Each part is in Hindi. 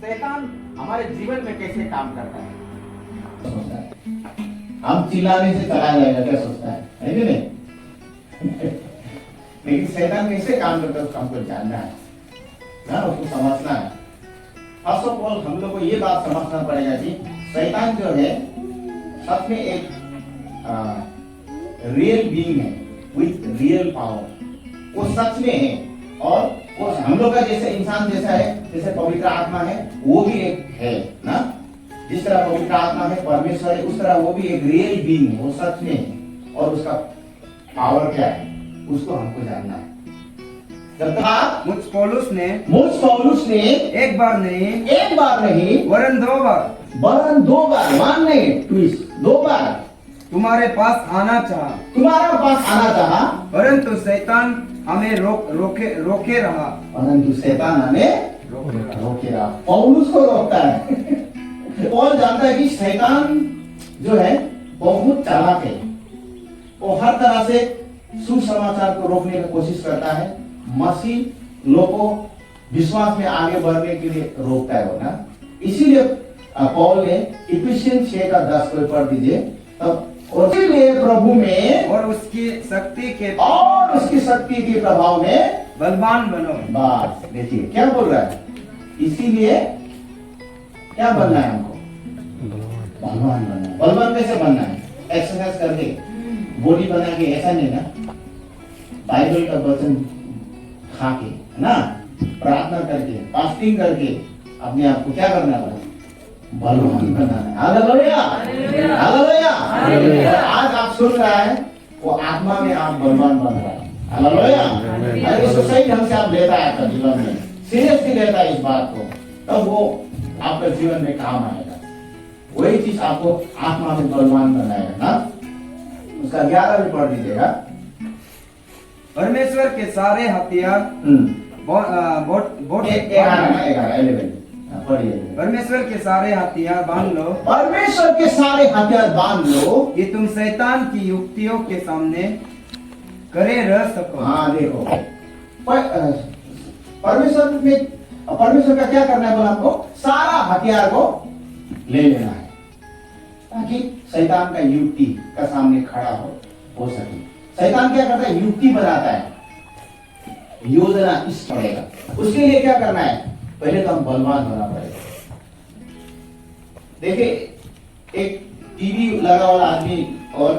शैतान हमारे जीवन में कैसे काम करता है? हम चिल्लाने से चला जाएगा क्या सोचता है कि नहीं? लेकिन शैतान कैसे काम करता है उसको हमको जानना है ना, उसको समझना है। फर्स्ट ऑफ ऑल हम लोग को ये बात समझना पड़ेगा कि शैतान जो है सच में एक रियल बीइंग है विथ रियल पावर। वो सच में है और वो हम लोग का जैसे इंसान जैसा है, जैसे पवित्र आत्मा है वो भी एक है ना। जिस तरह पवित्र आत्मा है परमेश्वर है, उस तरह वो भी एक रियल बीइंग है, वो सच में है। और उसका पावर क्या है उसको हमको जानना है। जब तक मुझ पौलुस ने एक बार नहीं वरन दो बार मान नहीं ट्विस्ट 2 बार तुम्हारे पास आना चाहा, परंतु शैतान हमें रोके रहा। पौलुस को रोकता है। पौल जानता है कि शैतान जो है बहुत चालाक है। वो हर तरह से सुसमाचार को रोकने की कोशिश करता है। मसीह लोगों को विश्वास में आगे बढ़ने के लिए रोकता है वो ना। इसीलिए पौल ने इफिसियंस 6:10 को पढ़ दीजिए तब। और इसीलिए प्रभु में और उसकी शक्ति के प्रभाव में बलवान बनो। बस देखिए क्या बोल रहा है। इसीलिए क्या बनना है हमको? बलवान बनना है। बलवान कैसे बनना है? एक्सरसाइज करके बॉडी बना के, ऐसा नहीं ना। बाइबल का वचन खा के ना, प्रार्थना करके, फास्टिंग करके अपने आप को क्या करना है? बलवान बनाना है। Hallelujah, hallelujah. आज आप सुन रहा है वो आत्मा में आप बलवान बन रहा है। हालेलुया। अगर इसको सही ढंग से आप लेता है आपका जीवन में, सीरियसली लेता है इस बात को, तब वो आपके जीवन में काम आएगा। वही चीज आपको आत्मा में बलवान बनाएगा ना। उसका 11 भी पढ़ दीजिएगा। परमेश्वर के सारे हथियार परमेश्वर के सारे हथियार बांध लो कि तुम शैतान की युक्तियों के सामने खड़े रह सको। हाँ देखो, परमेश्वर का क्या करना है बोला हमको? सारा हथियार को ले लेना है ताकि शैतान का युक्ति का सामने खड़ा हो सके। शैतान क्या करता है? युक्ति बनाता है, योजना इस पड़ेगा। उसके लिए क्या करना है? पहले तो हम बलवान होना पड़ेगा। देखिए एक टीवी लगा वाला आदमी और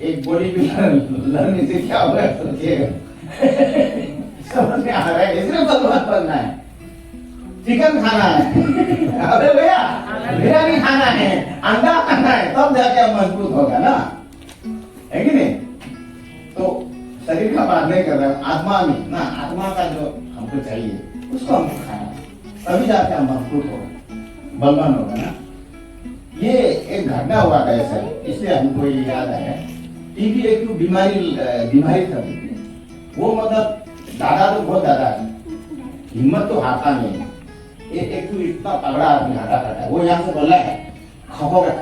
एक बॉडी बिल्डर लड़ने से क्या होगा सोचिएगा। समझ में आ रहा है? इसलिए बलवान बनना है। चिकन खाना है, अरे भैया बिरयानी खाना है, अंडा खाना है, तब जाके मजबूत होगा ना, है कि नहीं? तो शरीर का बात नहीं कर रहा है, आत्मा में ना, आत्मा का जो हमको चाहिए उसको हमको खाना है, तभी जाके हम मजबूत होगा, बलवान होगा ना। ये एक घटना हुआ था ऐसा, इसलिए हमको ये याद आया। टीबी एक बीमारी था वो, मतलब दादा तो बहुत दादा है, हिम्मत तो हाथा नहीं है। एक तो इतना तगड़ा आदमी हाथा करता है, वो यहाँ से बोला है खपोगा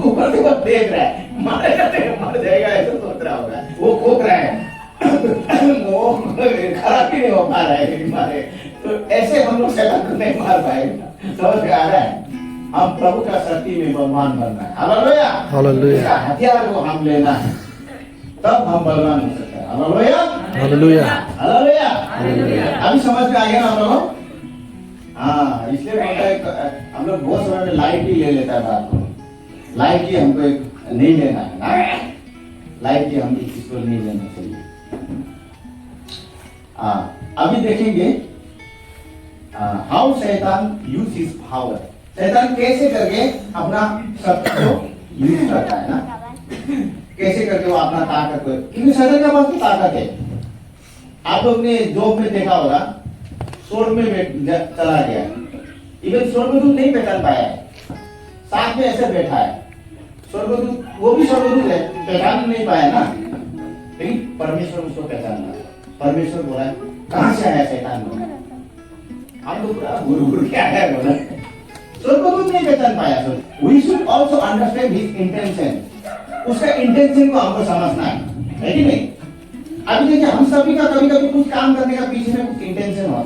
ऊपर से वो देख रहा है, मारेगा तो मर जाएगा ऐसा सोच रहा होगा, वो खोक रहा है, वो खराब ही नहीं हो पा रहा है मारे। तो ऐसे हम लोग शैतान को नहीं मार पाएगा। समझ में आ रहा है? हम प्रभु का शक्ति में बलवान बनना है। Hallelujah, hallelujah. हथियार को हम लेना है, तब हम बलवान हो सकते हैं। Hallelujah, hallelujah, hallelujah, hallelujah. अभी समझ में आ गया ना हम लोगों? हाँ, इसलिए बोलता है हम लोग बहुत समय में लाइट ही ले लेता है बात को। लाइट ही हमको नहीं लेना है ना, लाइट ही हम इसको नहीं लेना चाहिए। अभी देखेंगे हाउ शैतान यूज हिज पावर। शैतान कैसे करके अपना शक्ति को यूज करता है ना, कैसे करके वो अपना ताकत को, क्योंकि शैतान के पास तो ताकत है। आप लोग ने जॉब में देखा होगा, स्वर्ग में चला गया, इवन स्वर्गदूत नहीं पहचान पाया है, साथ में ऐसे बैठा है स्वर्गदूत, वो भी स्वर्गदूत है, पहचान नहीं पाया ना, लेकिन परमेश्वर उसको पहचाना। परमेश्वर बोला कहां से आया शैतान? हम लोग गुरु क्या है बोला, स्वर्गदूत नहीं पहचान पाया। We should also understand his intention, उसका इंटेंशन को हमको समझना है कि नहीं? अभी देखिए हम सभी का कभी कभी कुछ काम करने का पीछे में कुछ इंटेंशन होता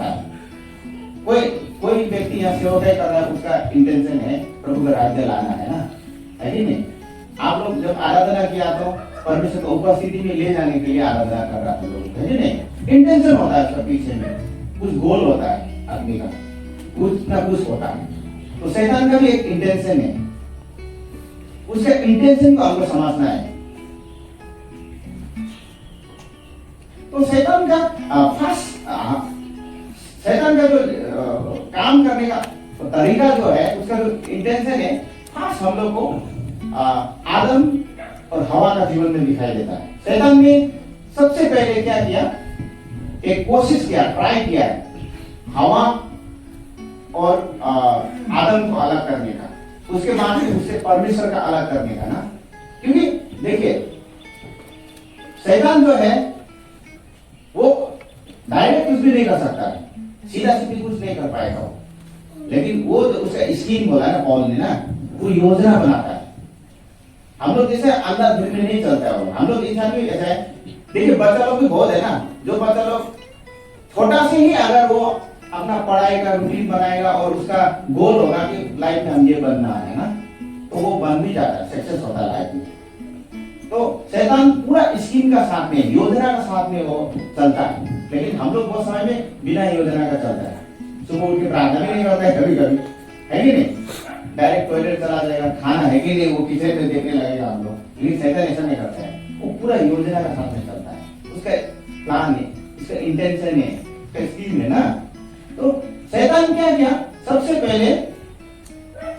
व्यक्ति यहाँ सेवकाई कर रहा है उसका इंटेंशन है प्रभु का राज्य लाना है ना, है कि नहीं? आप लोग जब आराधना किया तो परमेश्वर को उपस्थिति में ले जाने के लिए आराधना कर रहा था लोग, है कि नहीं? इंटेंशन होता है उसका पीछे में, कुछ गोल होता है आदमी का, कुछ ना कुछ होता है। तो शैतान का भी एक इंटेंशन है, उसके इंटेंशन को हमको समझना है। तो शैतान का शैतान का जो काम करने का तरीका जो है, उसका जो इंटेंशन है, खास हम लोग को आदम और हवा का जीवन में दिखाई देता है। शैतान ने सबसे पहले क्या किया, एक कोशिश किया, ट्राई किया हवा और आदम को अलग करने का, उसके बाद में उससे परमेश्वर का अलग करने का ना। क्योंकि देखिए शैतान जो है वो डायरेक्ट कुछ भी नहीं कर सकता है, सीधा सीधी कुछ नहीं कर पाएगा वो, लेकिन वो तो उसका स्कीम बोला ना पॉल ने ना, वो योजना बनाता है। हम लोग जैसे अंधाधुंध में नहीं चलता है, हम लोग इंसान भी ऐसा है। देखिए बच्चा लोग भी बहुत है ना, जो बच्चा लोग छोटा से ही अगर वो अपना पढ़ाई का रूटीन बनाएगा और उसका गोल होगा कि लाइफ में हम ये बनना है ना, तो वो बन भी जाता है, सक्सेस होता है लाइफ में। तो शैतान पूरा स्कीम का साथ में, योजना का साथ में वो चलता है, लेकिन हम लोग बहुत समय में बिना योजना का चलता है। सुबह उठ के प्रार्थना भी नहीं करता है कभी कभी, है कि नहीं? डायरेक्ट टॉयलेट चला जाएगा, खाना है कि नहीं वो किचन में देखने लगेगा हम लोग। लेकिन शैतान ऐसा नहीं करता है, वो पूरा योजना का साथ में चलता है, उसका प्लान है, उसका इंटेंशन है, उसका स्कीम है ना। तो शैतान क्या किया, सबसे पहले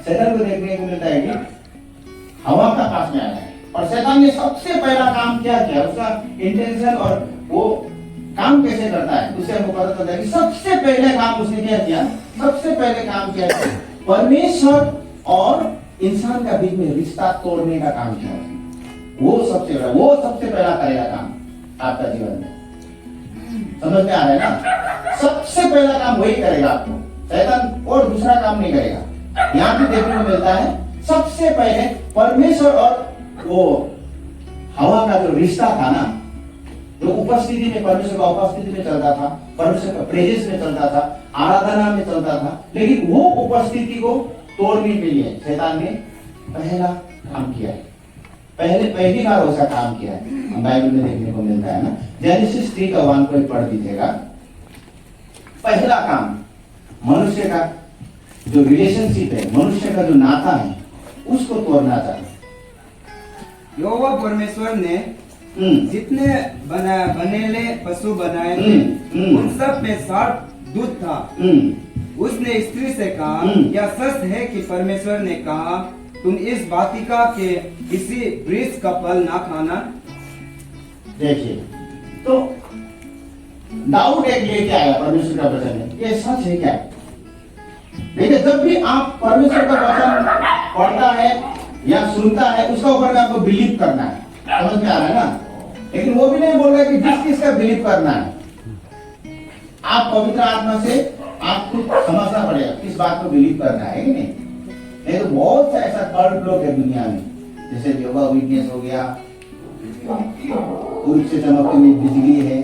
शैतान को देखने को मिलता है कि हवा का पास में आया है, और शैतान ने सबसे पहला काम क्या किया, उसका इंटेंशन और वो काम कैसे करता है उससे हमको पता चलता है कि सबसे पहले काम उसने क्या किया, सबसे पहले काम किया परमेश्वर और इंसान का बीच में रिश्ता तोड़ने का काम किया। वो सबसे पहला करेगा काम आपका जीवन में, समझ में आ रहा है ना? सबसे पहला काम वही करेगा आपको, शैतान और दूसरा काम नहीं करेगा। यहाँ पे देखने को मिलता है सबसे पहले परमेश्वर और वो हवा का जो रिश्ता था ना, जो उपस्थिति में, परमेश्वर का उपस्थिति में चलता था, परमेश्वर का प्रेजेंस में चलता था, आराधना में चलता था, लेकिन वो उपस्थिति को तोड़ने के लिए शैतान ने पहला काम किया है, पहली बार ऐसा काम किया है। बाइबल में देखने को मिलता है ना, जेनेसिस 3 का 1 को पढ़ दीजिएगा। पहला काम मनुष्य का जो रिलेशनशिप है, मनुष्य का जो नाता है, उसको तोड़ना चाहिए। यहोवा परमेश्वर ने जितने बनेले पशु बनाए थे, उन सब में 60 दूध था। उसने स्त्री से कहा, क्या सच है कि परमेश्वर ने कहा तुम इस वाटिका के किसी वृक्ष का फल ना खाना? देखिए तो डाउट एक लेके आया परमेश्वर का वचन में, ये सच है क्या? देखिए जब भी आप परमेश्वर का वचन पढ़ता है या सुनता है, उसका ऊपर में आपको बिलीव करना है, समझ में आ रहा है ना? लेकिन वो भी नहीं बोल रहा कि जिस चीज का बिलीव करना है, आप पवित्र आत्मा से आपको समझना पड़ेगा किस बात को बिलीव करना है कि नहीं। नहीं तो बहुत सा ऐसा कल्ट लोग है दुनिया में, जैसे योगा विटनेस हो गया, सूरज से चमकती हुई बिजली है,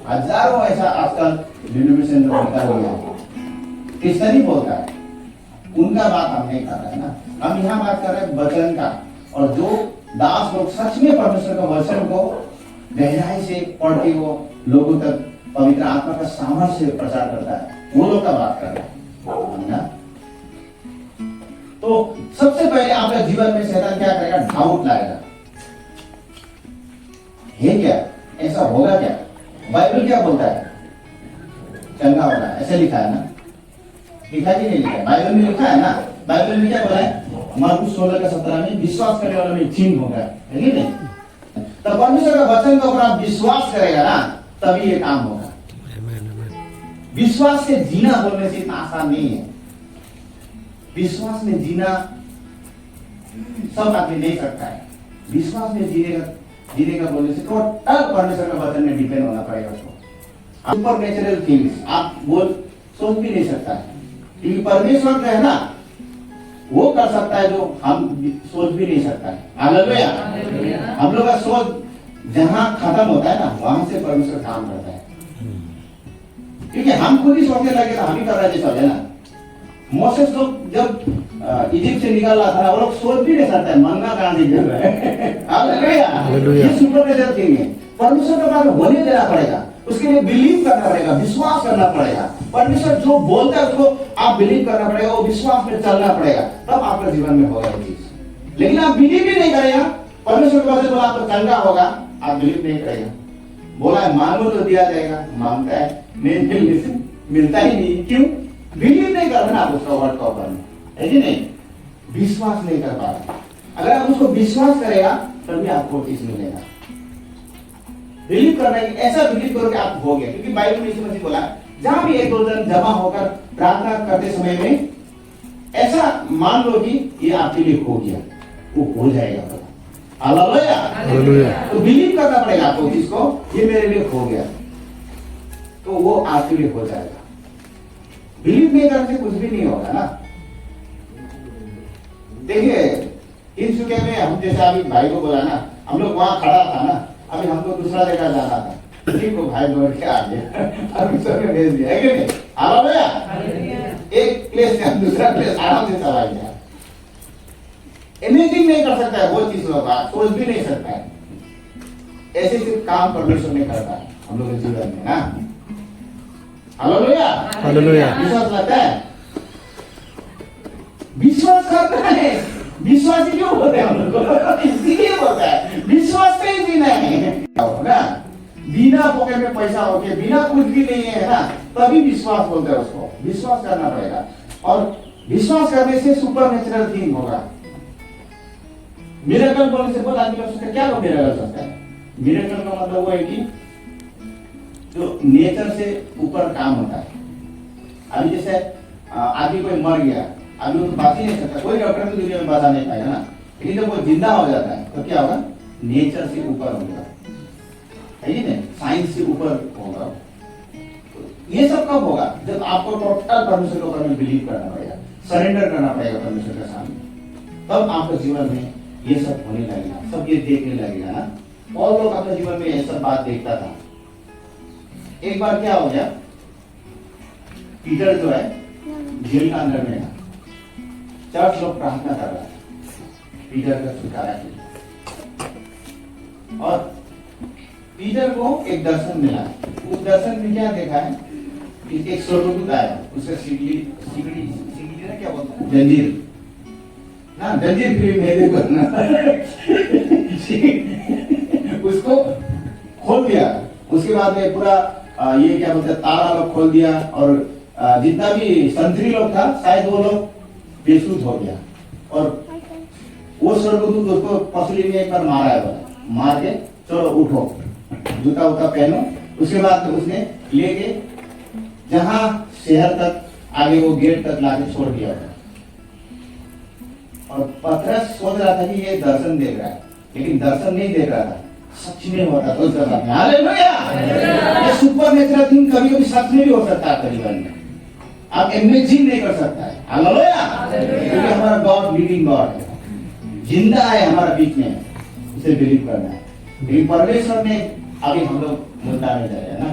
हजारों ऐसा आजकल डिनोमिनेशन लोग निकाल गया है, किसका नहीं बोलता है, उनका बात हम नहीं कर रहे हैं ना। हम यहाँ बात कर रहे हैं वचन का, और जो दास लोग सच में परमेश्वर का वचन को गहराई से पढ़ के वो लोगों तक पवित्र आत्मा का सामर्थ्य से प्रचार करता है, वो लोग का बात कर रहे हैं। तो सबसे पहले आपके जीवन में शैतान क्या करेगा, डाउट लाएगा, है क्या, ऐसा होगा क्या? बाइबल क्या बोलता है, चंगा होगा, ऐसे लिखा है ना? लिखा कि नहीं लिखा? बाइबल में लिखा है ना। बाइबल में क्या बोला है, मार्कुस 16 का 17 में विश्वास करने वाला में चिन्ह होगा, है कि नहीं? तो परमेश्वर का वचन के ऊपर आप विश्वास करेगा ना, तभी ये काम होगा। विश्वास से जीना बोलने से इतना आसान नहीं है। विश्वास में जीना सब आदमी नहीं सकता है। विश्वास में जीने का बोलने से टोटल परमेश्वर का वचन में डिपेंड होना पड़ेगा उसको। सुपर नेचुरल थिंग्स आप सोच भी नहीं सकता है, क्योंकि परमेश्वर जो है ना वो कर सकता है जो हम सोच भी नहीं सकता है। हालेलुया। हम लोग का सोच जहां खत्म होता है ना, वहां से परमेश्वर काम करता है, क्योंकि हम खुद ही सोचने लगे तो हम ही कर रहे हैं ना। मोसेस लोग जब इजिप्ट से निकल रहा था ना, वो लोग सोच भी नहीं सकता है मन्ना कहां से गिर रहा है। हालेलुया। ये सुपरनेचुरल थिंग है। परमेश्वर के पास होने देना पड़ेगा, उसके लिए बिलीव करना पड़ेगा, विश्वास करना पड़ेगा। परमेश्वर जो बोलता है उसको आप बिलीव करना पड़ेगा, वो विश्वास में चलना पड़ेगा, तब आपके जीवन में होगा ये चीज। लेकिन आप बिलीव ही नहीं करेगा, परमेश्वर के पास बोला आपको चंगा होगा, आप बिलीव नहीं करेगा। बोला है मांगो तो दिया जाएगा, मांगता है नहीं मिलता ही नहीं। क्यों? बिलीव नहीं कर रहे ना आप उसका वर्ड का ऊपर में, है कि नहीं? विश्वास नहीं कर पा रहे। अगर आप उसको विश्वास करेगा तभी आपको चीज मिलेगा। बिलीव करना है, ऐसा बिलीव करो कि आप हो गया। क्योंकि बाइबल में यीशु मसीह बोला जहां भी एक दो जन जमा होकर प्रार्थना करते समय में ऐसा मान लो कि ये आपके लिए हो गया, वो हो जाएगा। हालेलुया। तो बिलीव करना पड़ेगा आपको जिसको ये मेरे लिए हो गया, तो वो आपके लिए हो जाएगा। बिलीव नहीं करने से कुछ भी नहीं होगा ना। देखिए इन चुके में हम जैसे अभी भाई को बोला ना, हम लोग वहां खड़ा था ना, अभी हमको दूसरा जगह जाना था, ठीक को भाई दौड़ के आ गया, अभी सब भेज दिया, है कि नहीं? हालेलुया। एक प्लेस से दूसरा प्लेस आराम से चला गया। इमेजिन नहीं कर सकता है वो चीज होगा, सोच भी नहीं सकता है। ऐसे सिर्फ काम परमेश्वर ने करता है हम लोग के जीवन में ना। हालेलुया। हालेलुया। विश्वास लगता है, विश्वास करना है। विश्वास क्यों होते हैं हम लोग? इसीलिए होता है, विश्वास से ही जीना है ना। बिना पॉकेट में पैसा होके, बिना कुछ भी नहीं है ना, तभी विश्वास बोलते हैं उसको। विश्वास करना पड़ेगा, और विश्वास करने से सुपर नेचुरल थिंग होगा। मिरेकल बोलने से बहुत आदमी लोग सोचते हैं क्या लोग मिरेकल सोचते हैं? मिरेकल का मतलब वो है कि जो नेचर से ऊपर काम होता है। अभी जैसे आदमी कोई मर गया, अभी वो तो बात ही नहीं सकता, कोई डॉक्टर तो दुनिया में बता नहीं पाएगा ना। लेकिन जब वो जिंदा हो जाता है तो क्या होगा? नेचर से ऊपर होगा, है कि नहीं? साइंस से ऊपर होगा। ये सब कब होगा? जब आपको टोटल परमेश्वर के ऊपर में बिलीव करना पड़ेगा, सरेंडर करना पड़ेगा परमेश्वर के सामने, तब आपके जीवन में ये सब होने लगेगा, सब ये देखने लगेगा ना। और लोग अपने जीवन में ये सब बात देखता था। एक बार क्या हो गया, पीटर जो है जेल का अंदर में था, चर्च लोग प्रार्थना कर रहा था पीटर का छुटकारा के लिए, और पीटर को एक दर्शन मिला। उस दर्शन में क्या देखा है कि एक स्वर्गदूत आया, उसे सिगड़ी ना क्या बोलते हैं, जंजीर ना, जंजीर फिल्म है देखो उसको खोल दिया। उसके बाद में पूरा ये क्या बोलते हैं, ताला लोग खोल दिया, और जितना भी संतरी लोग था शायद वो लोग बेसुध हो गया। और वो स्वर्गदूत उसको पसली में एक बार मारा है, मार के चलो उठो, जूता उता पहनो। उसके बाद उसने लेके जहां शहर तक आगे वो गेट तक लाके छोड़ दिया था। और पतरस सोच रहा था कि ये दर्शन देख रहा है, लेकिन दर्शन नहीं देख रहा था, सच में होता तो हालेलुया। ये सुपरनेचुरल थिंग कभी कभी सच में भी हो सकता है आपके जीवन में, आप इमेजिन नहीं कर सकता है। हालेलुया। क्योंकि हमारा गॉड लिविंग गॉड है, जिंदा है हमारा बीच में, उसे बिलीव करना है। लेकिन परमेश्वर ने अभी हम लोग मुद्दा में जाएगा ना,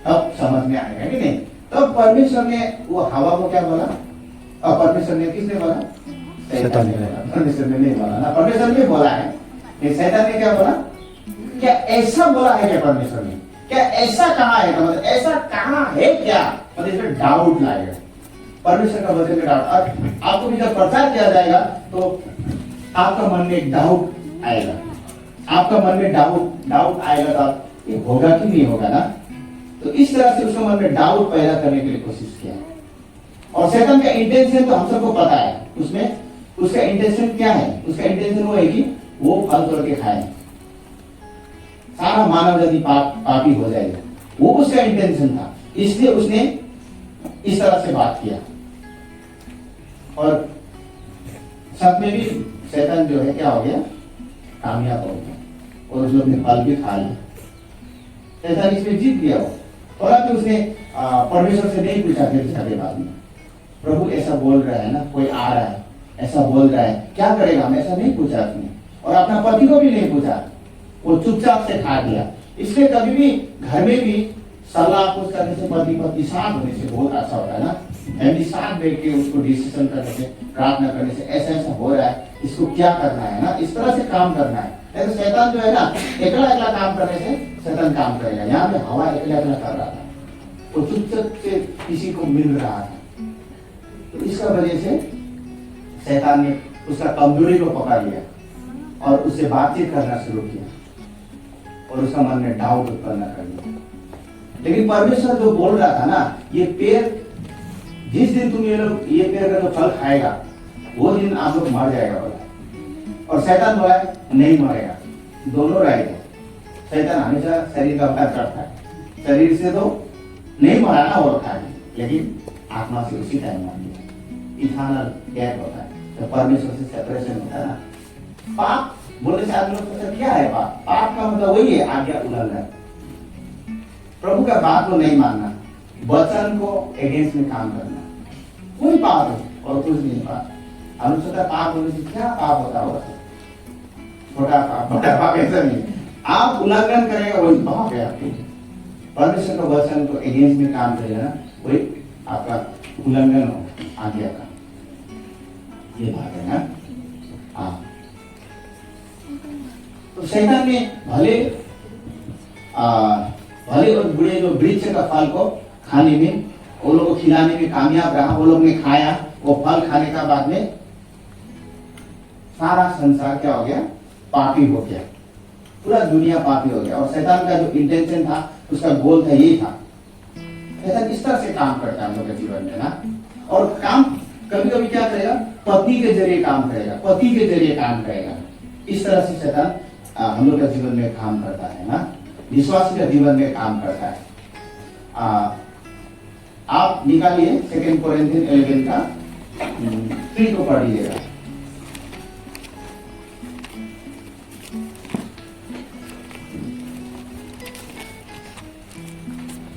तब समझ में आएगा कि नहीं। तब परमेश्वर ने वो हवा को क्या बोला, और परमेश्वर ने किसने बोला? शैतान ने बोला, परमेश्वर ने नहीं बोला ना। परमेश्वर ने बोला है, ये शैतान ने क्या बोला? क्या ऐसा बोला है क्या परमेश्वर ने? क्या ऐसा कहा है? मतलब ऐसा कहा है क्या? मतलब इसमें डाउट लाएगा परमेश्वर का वचन में, डाउट। और आपको भी जब प्रचार किया जाएगा तो आपका मन में एक डाउट आएगा, आपका मन में डाउट आएगा, तो ये होगा कि नहीं होगा ना। तो इस तरह से उसके मन में डाउट पैदा करने के लिए कोशिश किया। और शैतान का इंटेंशन तो हम सबको पता है, उसमें उसका इंटेंशन क्या है? उसका इंटेंशन वो है कि वो फल तोड़ के खाए, सारा मानव जाति पापी हो जाएगा, वो उसका इंटेंशन था। इसलिए उसने इस तरह से बात किया, और सच में भी शैतान जो है क्या हो गया? कामयाब हो गया, और उस लोग ने फल भी खा लिया। शैतान इसमें जीत गया हो। और अब उसने परमेश्वर से नहीं पूछा फिर बाद में, प्रभु ऐसा बोल रहा है ना, कोई आ रहा है ऐसा बोल रहा है, क्या करेगा? हम ऐसा नहीं पूछा उसने, और अपना पति को भी नहीं पूछा, वो चुपचाप से खा दिया। इसलिए कभी भी घर में भी सलाह कुछ करने से, पति पत्नी साथ होने से बहुत अच्छा होता है ना। फैमिली साथ बैठ के उसको डिसीजन करने से, प्रार्थना करने से, ऐसा ऐसा हो रहा है, इसको क्या करना है ना, इस तरह से काम करना है। नहीं तो शैतान जो है ना, एकला एकला काम करने से शैतान काम करेगा। यहाँ पे हवा एकला एकला कर रहा था, वो चुपचाप से किसी को मिल रहा था, तो इसका वजह से शैतान ने उसका कमजोरी को पकड़ लिया और उससे बातचीत करना शुरू किया और उसका मन में डाउट उत्पन्न कर दिया। लेकिन परमेश्वर जो बोल रहा था ना, ये पेड़ जिस दिन तुम ये पेड़ का जो फल खाएगा वो दिन आप लोग मर जाएगा बोला। और शैतान बोला नहीं मरेगा, दोनों रहेगा। शैतान हमेशा शरीर का अपराध करता है, शरीर से तो नहीं मरा ना वो खा, लेकिन आत्मा से उसी टाइम मर गया। इथानल डेथ होता है, तो परमेश्वर से सेपरेशन होता है ना। पाप बोलने से आदमी लोग क्या है पाप? पाप का मतलब वही है आज्ञा उल्लंघन, प्रभु का बात को नहीं मानना, वचन को अगेंस्ट में काम करना, कोई पाप है और कुछ नहीं पाप। हम सोचता पाप होने से क्या पाप होता होगा? छोटा पाप बड़ा पाप ऐसा नहीं, आप उल्लंघन करेगा वही पाप है आपके। परमेश्वर का वचन को अगेंस्ट में काम करेगा ना, वही आपका उल्लंघन हो आज्ञा का, ये बात है ना। हाँ, तो शैतान ने भले और बुरे जो वृक्ष का फल को खाने में, वो लोग को खिलाने में कामयाब रहा। वो लोग ने खाया, वो फल खाने का बाद में सारा संसार क्या हो गया? पापी हो गया, पूरा दुनिया पापी हो गया। और शैतान का जो इंटेंशन था, उसका गोल था, यही था। शैतान इस तरह से काम करता है हम लोग के जीवन में ना। और काम कभी कभी क्या करेगा? पति के जरिए काम करेगा, पति के जरिए काम करेगा। इस तरह से शैतान हम लोग का जीवन में काम करता है ना, विश्वासी का जीवन में काम करता है। आप निकालिए 2 कोरिन्थियन 11 का 3 को पढ़ लीजिएगा।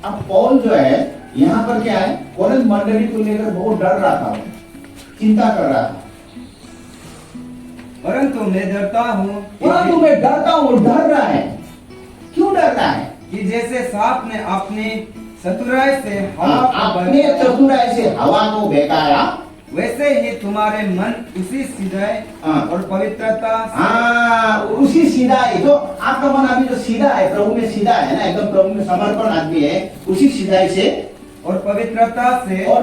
अब पौल जो है यहाँ पर क्या है, कोरिन्थ मंडली को लेकर बहुत डर रहा था, चिंता कर रहा था। परंतु मैं डरता हूँ, परंतु मैं डरता हूँ, डर रहा है। क्यों डर रहा है? कि जैसे सांप ने अपनी चतुराई से अपने चतुराई से हवा को बहकाया, वैसे ही तुम्हारे मन उसी सीधाई और पवित्रता उसी सीधा है। जो आपका मन अभी जो सीधा है, प्रभु में सीधा है ना, एकदम प्रभु में समर्पण आदमी है, उसी सीधाई से और पवित्रता से जो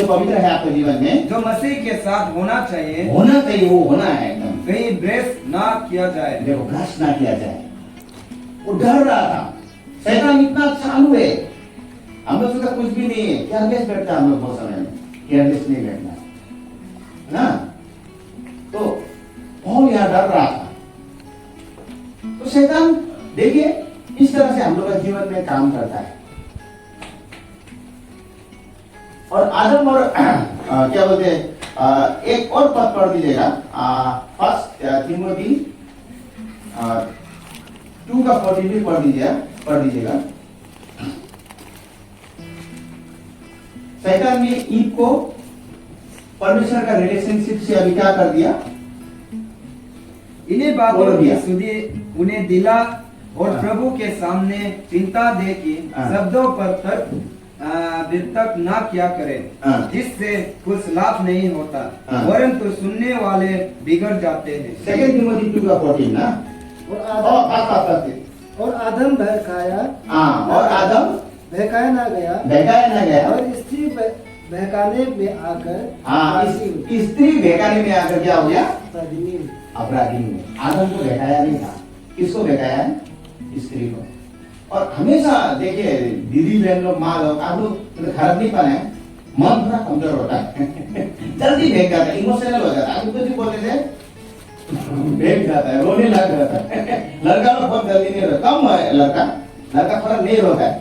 पवित्र है आपके जीवन में, जो मसीह के साथ होना चाहिए, वो होना है एकदम। कहीं भ्रष्ट ना किया जाए, देखो भ्रष्ट ना किया जाए। वो डर रहा था, शैतान इतना चालू है, हम लोग का कुछ भी नहीं है, केयरलेस बैठता है हम लोग बहुत समय में, केयरलेस नहीं बैठना है ना। तो पौल यहाँ डर रहा था। तो शैतान देखिए इस तरह से हम लोग का जीवन में काम करता है। और आदम और क्या बोलते हैं, एक और पद पढ़ दीजिएगा, 1 तीमोथी 2 का 14 पढ़ दीजिएगा। शैतान ने ईव को परमेश्वर का रिलेशनशिप से अभी क्या कर दिया? इन्हीं बातों की सुधि उन्हें दिला और प्रभु के सामने चिंता दे कि शब्दों पर तर्क वितर्क ना किया करे, जिससे कुछ लाभ नहीं होता, परंतु सुनने वाले बिगड़ जाते हैं। 2 तीमोथी 2 का 14 ना। और आदम बहकाया, और आदम बहकाया ना गया, और स्त्री बहकाने में आकर, स्त्री बहकाने में आकर क्या हो गया? अपराधी में। आदम को बहकाया नहीं था, किसको बहकाया है? स्त्री को। और हमेशा देखिए दीदी बहन लोग, माँ लोग, आप लोग खराब नहीं पाए, मन थोड़ा कमजोर होता है जल्दी बहक जाता है, इमोशनल हो जाता है। आप कुछ बोलने से बहक जाता है, रोने लग जाता है। लड़का लोग बहुत जल्दी नहीं होता, कम है लड़का फर्क नहीं होता है,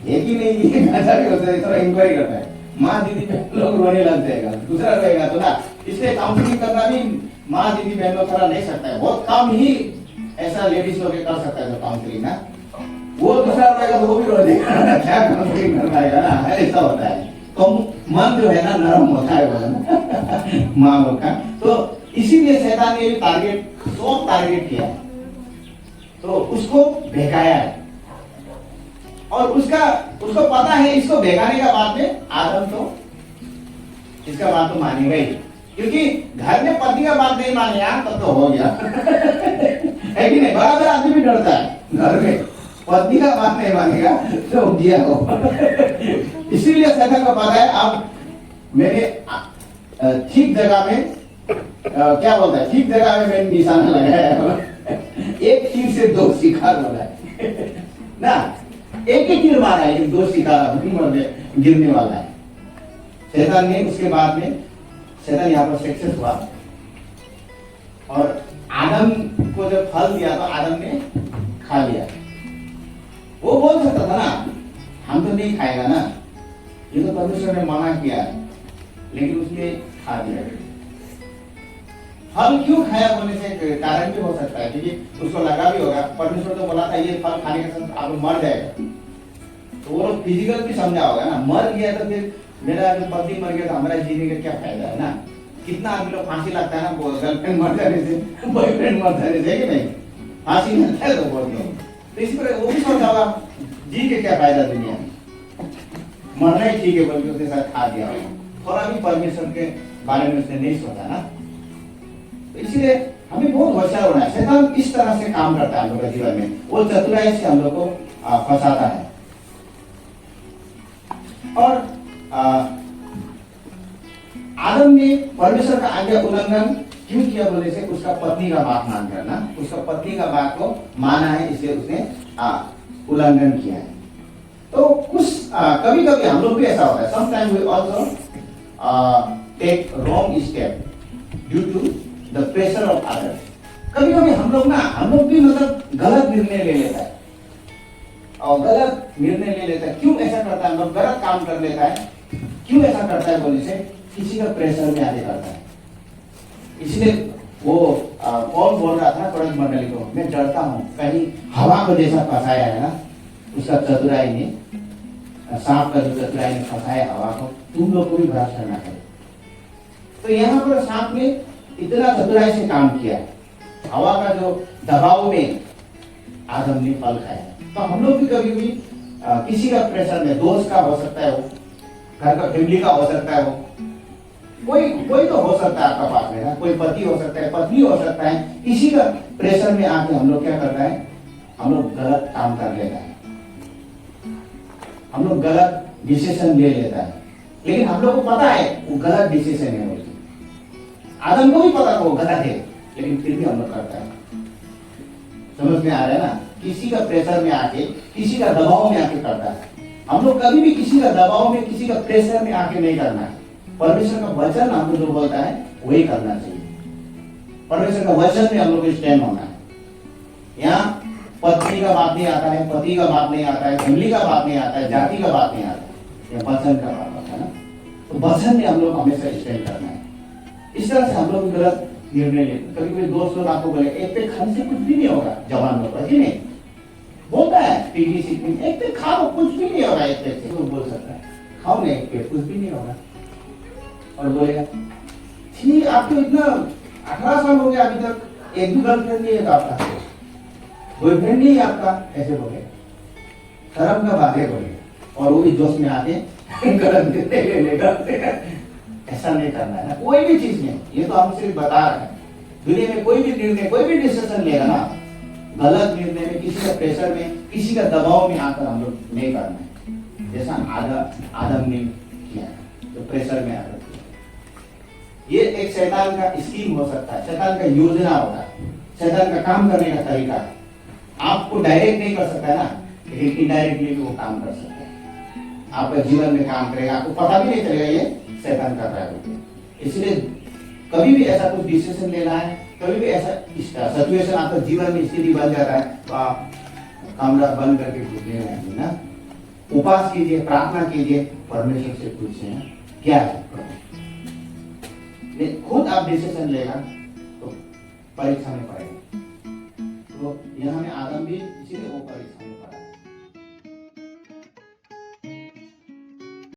एक ही नहीं होता है, थोड़ा इंक्वायरी करता है। माँ दीदी बहन लोग रोने लग जाएगा, दूसरा रहेगा तो ना। इसलिए काउंसलिंग करना भी माँ दीदी बहन लोग करा नहीं सकता है, बहुत कम ही ऐसा लेडीज लोग कर सकता है जो काउंसलिंग ना। वो दूसरा रहेगा तो वो भी रो देगा, क्या काउंसलिंग कर पाएगा ना, ऐसा होता है। तो मन जो है ना नरम होता है वो माँ लोग का। तो इसीलिए शैतान ने टारगेट किया, तो उसको बहकाया है। और उसको पता है इसको भगाने का बात में आदम तो इसका बात तो मानेगा ही, क्योंकि घर में पति का बात नहीं माने यार तब तो हो गया है कि नहीं। बराबर आदमी भी डरता है, घर में पत्नी का बात नहीं मानेगा तो दिया हो इसीलिए शैतान को पता है अब मैंने ठीक जगह में क्या बोलता है, ठीक जगह में मैंने निशाना लगाया है एक तीर से दो शिकार हो रहा है ना, एक ही तीर मारा है, दो शिकार गिरने वाला है। शैतान ने उसके बाद में शैतान यहाँ पर सक्सेस हुआ और आदम को जब फल दिया तो आदम ने खा लिया। वो बोल सकता था ना हम तो नहीं खाएगा ना, ये तो परमेश्वर ने मना किया है, लेकिन उसने खा लिया। फल क्यों खाया बोलने से कारण भी हो सकता है, क्योंकि उसको लगा भी होगा परमेश्वर तो बोला था ये फल खाने के साथ आप मर जाएगा, तो वो लोग फिजिकल भी समझा होगा ना, मर गया तो फिर मेरा जो पति मर गया तो हमारा जीने का क्या फायदा है ना। कितना आदमी लोग फांसी लगता है ना गर्लफ्रेंड मर जाने से, बॉयफ्रेंड मर जाने से, कि नहीं फांसी मिलता है तो बोलते हैं, तो इसी पर वो भी सोचा होगा जी के क्या फायदा दुनिया में, मरना ही ठीक है बल्कि उसके साथ खा दिया थोड़ा भी परमेश्वर के बारे में उसने नहीं सोचा ना। तो इसलिए हमें बहुत होशियार होना है। शैतान इस तरह से काम करता है हम लोग के जीवन में, वो चतुराई से हम लोग को फंसाता है। और आदम ने परमेश्वर का आज्ञा उल्लंघन क्यों किया बोले से उसका पत्नी का बात मान करना, उसका पत्नी का बात को माना है, इसलिए उसने उल्लंघन किया है। तो कुछ कभी कभी हम लोग भी ऐसा होता है, sometime we also take wrong step due to the pressure of others. कभी कभी हम लोग भी मतलब गलत निर्णय ले लेता है और गलत निर्णय ले लेता है। क्यों ऐसा करता है, हम लोग गलत काम कर लेता है, क्यों ऐसा करता है बोले से किसी का प्रेशर में आगे करता है। इसलिए वो कौन बोल रहा था कोरिन्थ मंडली को, मैं डरता हूँ कहीं हवा को जैसा फंसाया है ना उसका चतुराई ने, सांप का जो चतुराई ने फंसाया हवा को, तुम लोग को भी भ्रष्ट करना है। तो यहाँ पर सांप ने इतना चतुराई से काम किया, हवा का जो दबाव में आदम ने फल खाया। तो हम लोग भी कभी भी किसी का प्रेशर में, दोस्त का हो सकता है, वो घर का फैमिली का हो सकता है, वो कोई तो हो सकता है आपका पास में ना, कोई पति हो सकता है, पत्नी हो सकता है, किसी का प्रेशर में आके हम लोग क्या करता है, हम लोग गलत काम कर लेता है, हम लोग गलत डिसीजन ले लेता है। लेकिन हम लोग को पता है वो गलत डिसीजन है, आदम को भी पता वो गलत है, लेकिन फिर भी हम लोग करता है। समझ में आ रहा है ना, किसी का प्रेशर में आके, किसी का दबाव में आके करता है। हम लोग कभी भी किसी का दबाव में, किसी का प्रेशर में आके नहीं करना है। परमेश्वर का वचन हमको जो बोलता है वही करना चाहिए, परमेश्वर का वचन में हम लोग को स्टैंड होना है। यहाँ पत्नी का बात नहीं आता है, पति का बात नहीं आता है, फैमिली का बात नहीं आता है, जाति का बात नहीं आता है, या वचन का बात आता है ना। तो वचन में हम लोग हमेशा स्टैंड करना है। इस तरह से हम लोग गलत निर्णय लेते। कभी कभी दोस्त लोग आपको बोले एक पे खाने से कुछ भी नहीं होगा, जवान लोग है नहीं बोलता है पीडीसी एक पे खाओ कुछ भी नहीं होगा, एक पे से तो बोल सकता है खाओ नहीं एक पे कुछ भी नहीं होगा, और बोलेगा ठीक आपको इतना 18 साल हो गया अभी तक एक भी गर्लफ्रेंड नहीं है आपका, बॉयफ्रेंड नहीं है आपका, ऐसे बोले शर्म का बात है बोले, और वो भी जोश में आके गलत निर्णय ले लेगा। ऐसा नहीं करना है ना कोई भी चीज में। ये तो हम सिर्फ बता रहे हैं, दुनिया में कोई भी निर्णय, कोई भी डिसीजन लेगा ना, गलत निर्णय में, किसी का प्रेशर में, किसी का दबाव में आकर हम लोग नहीं करना है, जैसा आदम ने किया तो प्रेशर में आकर किया। ये एक शैतान का स्कीम हो सकता है, शैतान का योजना होता है, शैतान का काम करने का तरीका। आपको डायरेक्ट नहीं कर सकता है ना, लेकिन इनडायरेक्टली भी वो काम कर सकता है, आपके जीवन में काम करेगा, आपको पता भी नहीं चलेगा ये शैतान कर रहा है। इसलिए कभी भी ऐसा कुछ डिसीजन लेना है, कभी भी ऐसा सिचुएशन आपका जीवन में स्थिति बन जाता है तो आप कमरा बंद करके घूमने रहेंगे ना, उपवास कीजिए, प्रार्थना कीजिए, परमेश्वर से पूछिए क्या है। खुद आप डिसीजन लेगा तो परीक्षा में पड़ेगा। तो यहाँ में आदम भी इसीलिए वो परीक्षा में